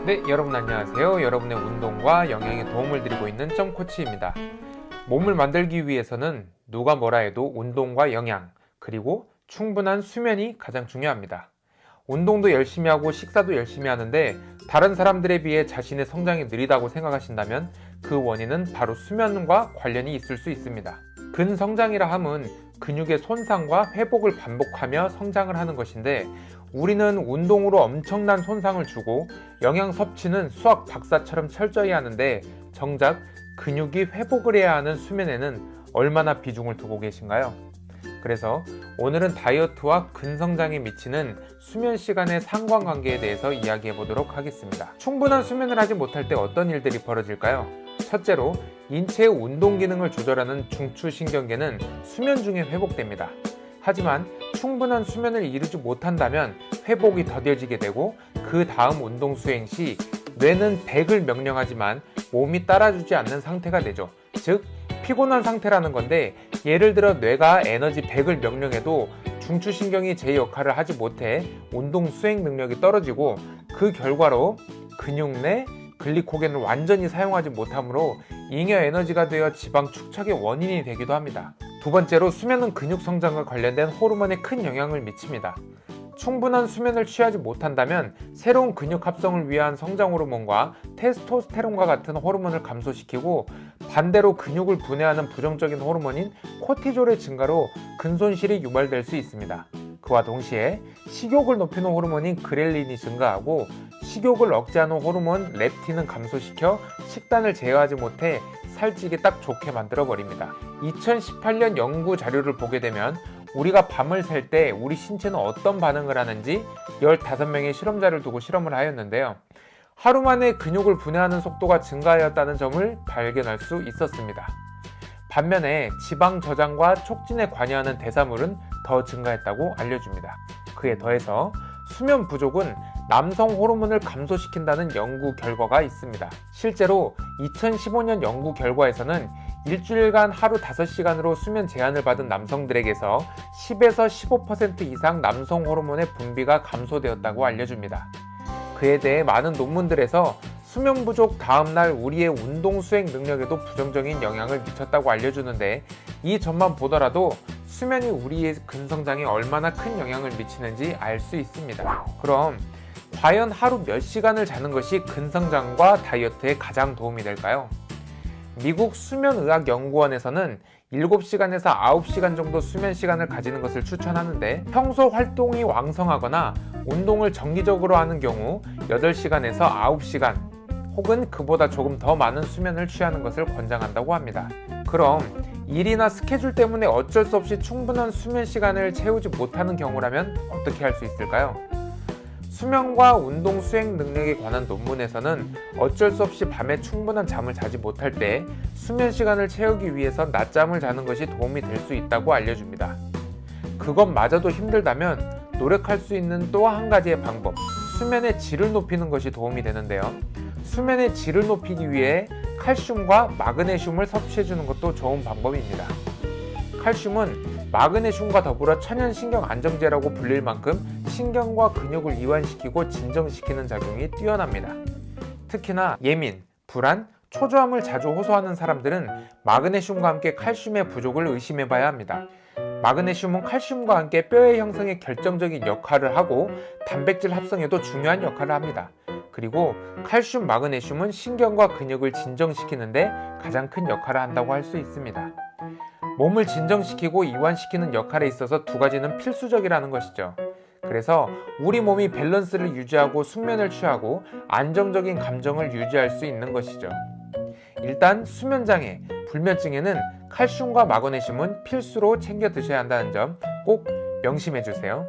네, 여러분 안녕하세요. 여러분의 운동과 영양에 도움을 드리고 있는 점코치입니다. 몸을 만들기 위해서는 누가 뭐라 해도 운동과 영양, 그리고 충분한 수면이 가장 중요합니다. 운동도 열심히 하고 식사도 열심히 하는데 다른 사람들에 비해 자신의 성장이 느리다고 생각하신다면 그 원인은 바로 수면과 관련이 있을 수 있습니다. 근성장이라 함은 근육의 손상과 회복을 반복하며 성장을 하는 것인데, 우리는 운동으로 엄청난 손상을 주고 영양 섭취는 수학 박사처럼 철저히 하는데 정작 근육이 회복을 해야 하는 수면에는 얼마나 비중을 두고 계신가요? 그래서 오늘은 다이어트와 근성장에 미치는 수면 시간의 상관관계에 대해서 이야기해 보도록 하겠습니다. 충분한 수면을 하지 못할 때 어떤 일들이 벌어질까요? 첫째로, 인체의 운동 기능을 조절하는 중추신경계는 수면 중에 회복됩니다. 하지만 충분한 수면을 이루지 못한다면 회복이 더뎌지게 되고, 그 다음 운동 수행 시 뇌는 100을 명령하지만 몸이 따라주지 않는 상태가 되죠. 즉, 피곤한 상태라는 건데, 예를 들어 뇌가 에너지 100을 명령해도 중추신경이 제 역할을 하지 못해 운동 수행 능력이 떨어지고, 그 결과로 근육 내 글리코겐을 완전히 사용하지 못하므로 잉여 에너지가 되어 지방 축적의 원인이 되기도 합니다. 두 번째로, 수면은 근육 성장과 관련된 호르몬에 큰 영향을 미칩니다. 충분한 수면을 취하지 못한다면 새로운 근육 합성을 위한 성장 호르몬과 테스토스테론과 같은 호르몬을 감소시키고, 반대로 근육을 분해하는 부정적인 호르몬인 코티졸의 증가로 근손실이 유발될 수 있습니다. 그와 동시에 식욕을 높이는 호르몬인 그렐린이 증가하고, 식욕을 억제하는 호르몬 렙틴은 감소시켜 식단을 제어하지 못해 살찌기 딱 좋게 만들어 버립니다. 2018년 연구 자료를 보게 되면 우리가 밤을 샐 때 우리 신체는 어떤 반응을 하는지 15명의 실험자를 두고 실험을 하였는데요. 하루 만에 근육을 분해하는 속도가 증가하였다는 점을 발견할 수 있었습니다. 반면에 지방 저장과 촉진에 관여하는 대사물은 더 증가했다고 알려줍니다. 그에 더해서 수면 부족은 남성 호르몬을 감소시킨다는 연구 결과가 있습니다. 실제로 2015년 연구 결과에서는 일주일간 하루 5시간으로 수면 제한을 받은 남성들에게서 10에서 15% 이상 남성 호르몬의 분비가 감소되었다고 알려줍니다. 그에 대해 많은 논문들에서 수면 부족 다음날 우리의 운동 수행 능력에도 부정적인 영향을 미쳤다고 알려주는데, 이 점만 보더라도 수면이 우리의 근성장에 얼마나 큰 영향을 미치는지 알 수 있습니다. 그럼 과연 하루 몇 시간을 자는 것이 근성장과 다이어트에 가장 도움이 될까요? 미국 수면의학연구원에서는 7시간에서 9시간 정도 수면 시간을 가지는 것을 추천하는데, 평소 활동이 왕성하거나 운동을 정기적으로 하는 경우 8시간에서 9시간 혹은 그보다 조금 더 많은 수면을 취하는 것을 권장한다고 합니다. 그럼 일이나 스케줄 때문에 어쩔 수 없이 충분한 수면 시간을 채우지 못하는 경우라면 어떻게 할 수 있을까요? 수면과 운동 수행 능력에 관한 논문에서는 어쩔 수 없이 밤에 충분한 잠을 자지 못할 때 수면 시간을 채우기 위해서 낮잠을 자는 것이 도움이 될 수 있다고 알려줍니다. 그것마저도 힘들다면 노력할 수 있는 또 한 가지의 방법, 수면의 질을 높이는 것이 도움이 되는데요. 수면의 질을 높이기 위해 칼슘과 마그네슘을 섭취해주는 것도 좋은 방법입니다. 칼슘은 마그네슘과 더불어 천연신경 안정제라고 불릴 만큼 신경과 근육을 이완시키고 진정시키는 작용이 뛰어납니다. 특히나 예민, 불안, 초조함을 자주 호소하는 사람들은 마그네슘과 함께 칼슘의 부족을 의심해봐야 합니다. 마그네슘은 칼슘과 함께 뼈의 형성에 결정적인 역할을 하고 단백질 합성에도 중요한 역할을 합니다. 그리고 칼슘, 마그네슘은 신경과 근육을 진정시키는데 가장 큰 역할을 한다고 할 수 있습니다. 몸을 진정시키고 이완시키는 역할에 있어서 두 가지는 필수적이라는 것이죠. 그래서 우리 몸이 밸런스를 유지하고 숙면을 취하고 안정적인 감정을 유지할 수 있는 것이죠. 일단 수면장애, 불면증에는 칼슘과 마그네슘은 필수로 챙겨 드셔야 한다는 점 꼭 명심해 주세요.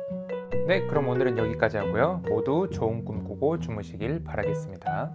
네, 그럼 오늘은 여기까지 하고요. 모두 좋은 꿈 꾸고 주무시길 바라겠습니다.